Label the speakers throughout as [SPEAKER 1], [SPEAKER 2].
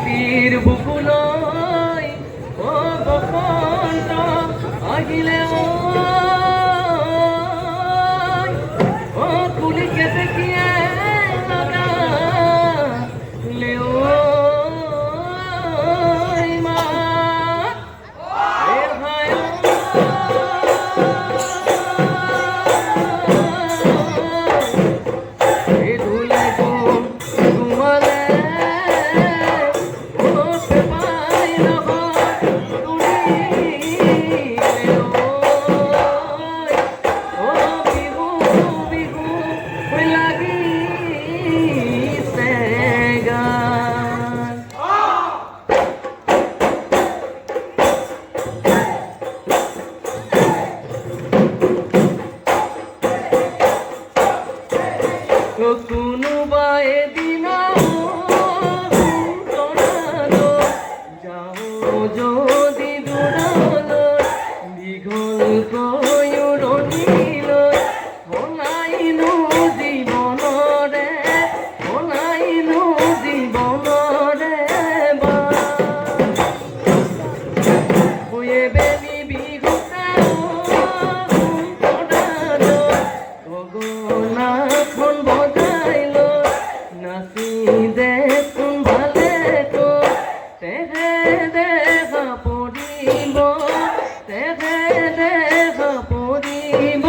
[SPEAKER 1] মাটিৰ বুকুলৈ বসন্ত আহিলে কুলি কেতেকীয়ে লগালে মা ভাই ধুলে ঘুমালে পাই বিহু বিহু লাগিছে গান। কোনোবা এদিন যাও যদি দূৰলৈ দীঘল উৰণিলৈ বনাইনো জীৱনৰে হৈয়ে বেলি বিহুতে গগনাখন বজাই লৈ নাচি দেচোন ভালে তেহে দেখা পৰিব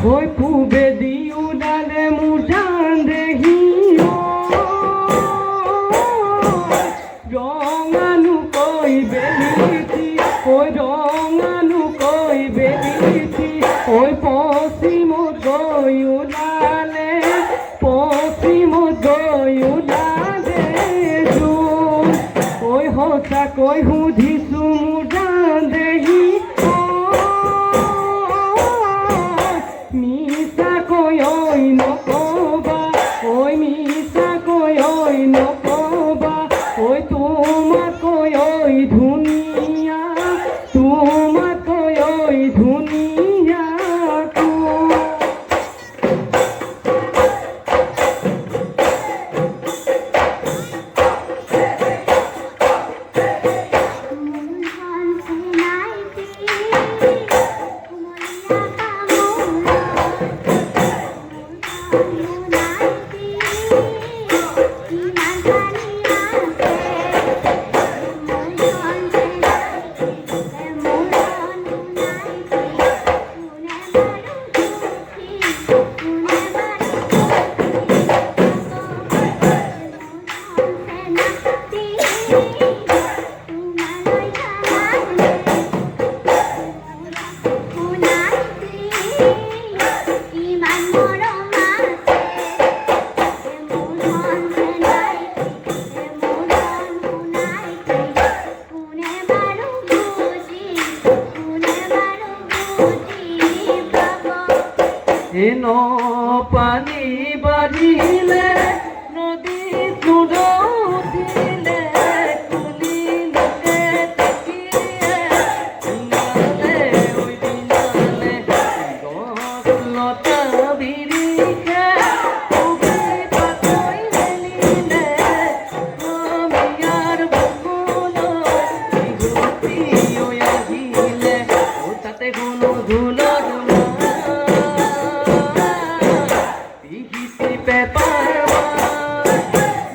[SPEAKER 1] Hoy pube diu dale mudan dehi ronganu koi beliti hoy ronganu koi beliti hoy posimot goyulale jun hoy hosa koi hudhisu mudan dehi Misa koyoi no koba, oi misa koyoi no koba, oi tumar koyoi dhuniya ko. এনো পানি বাঢ়িলে নদী উঠিলে কুলি লোকে তাকিয়ে দিনালে ওই দিনালে গছ লতা বিৰিখে পাতৈ মেলিলে মিয়াৰ বুকুলৈ বিহুতি আহিলে তাতে কোনো ঢোলৰ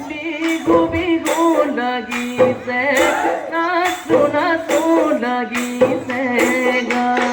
[SPEAKER 1] বিহু বিহু লাগিছে নাচো নাচো লাগিছে গান।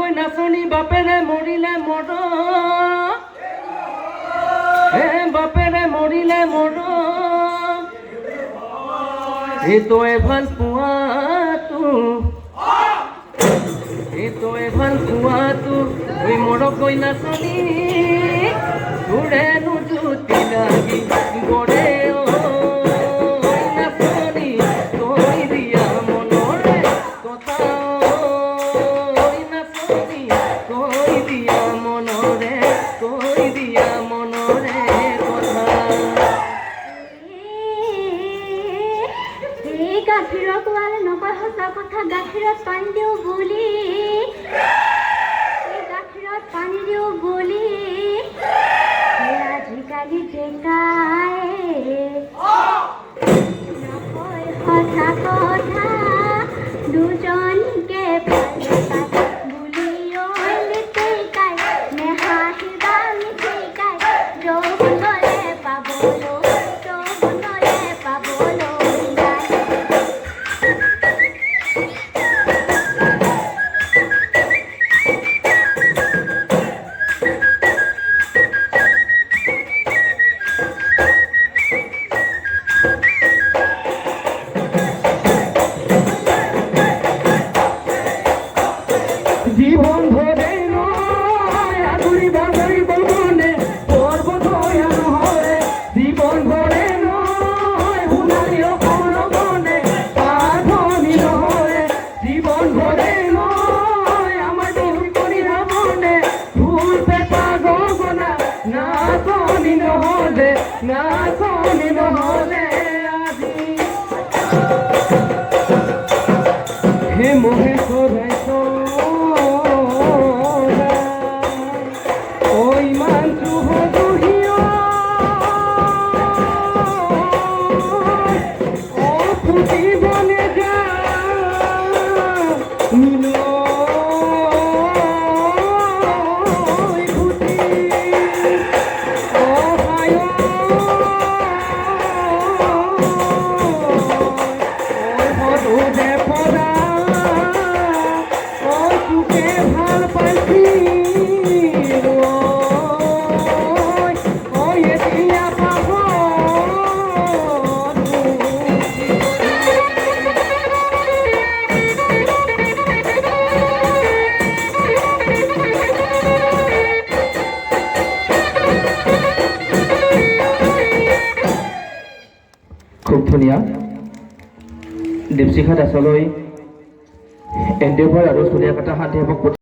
[SPEAKER 1] মৰকৈ নাচনি বাপেৰে মৰিলে মৰ বাপেৰে মৰিলে মৰ তই ভাল পোৱাটো তই ভাল পোৱাটো ঐ মৰকৈ নাচনি তোৰে নুজুতি লাগি গৰে নাচনি তই দিয়া মনৰে কথা নাচনি তই দিয়া মনৰে
[SPEAKER 2] গাখীৰৰ কোৱালে নকয় সঁচা কথা গাখীৰত পানী দিওঁ বুলি গাখীৰত পানী দিওঁ বুলি আজিকালি ডেকাই নকয় সঁচা কথা দুজনীকে বুলি লিটিকাই নেহাঁহিবা মিটিকাই যৌৱনৰে পাবলৈ
[SPEAKER 1] জীবন ধরে নয় আগুরি বাজারি বনে পর্বত নহরে জীবন ধরে নয় হুনারিও বনে পাধনি নহরে জীবন ধরে নয় আমার দুই করি বনে ফুল পেপা গগনা নাচনি নহলে আজি হে মহেশ্বর ওই মাঞ্চু হদুহিও ও ফুটি বনে যা মিলো ফুটি ও ভাই হদু দে পদা ও চুকে ভাল পাইছি খুব ধুনীয়া দীপশিখা দাসলৈ এনডিএফৰ আৰু চুলীয়া কাটা শান্তি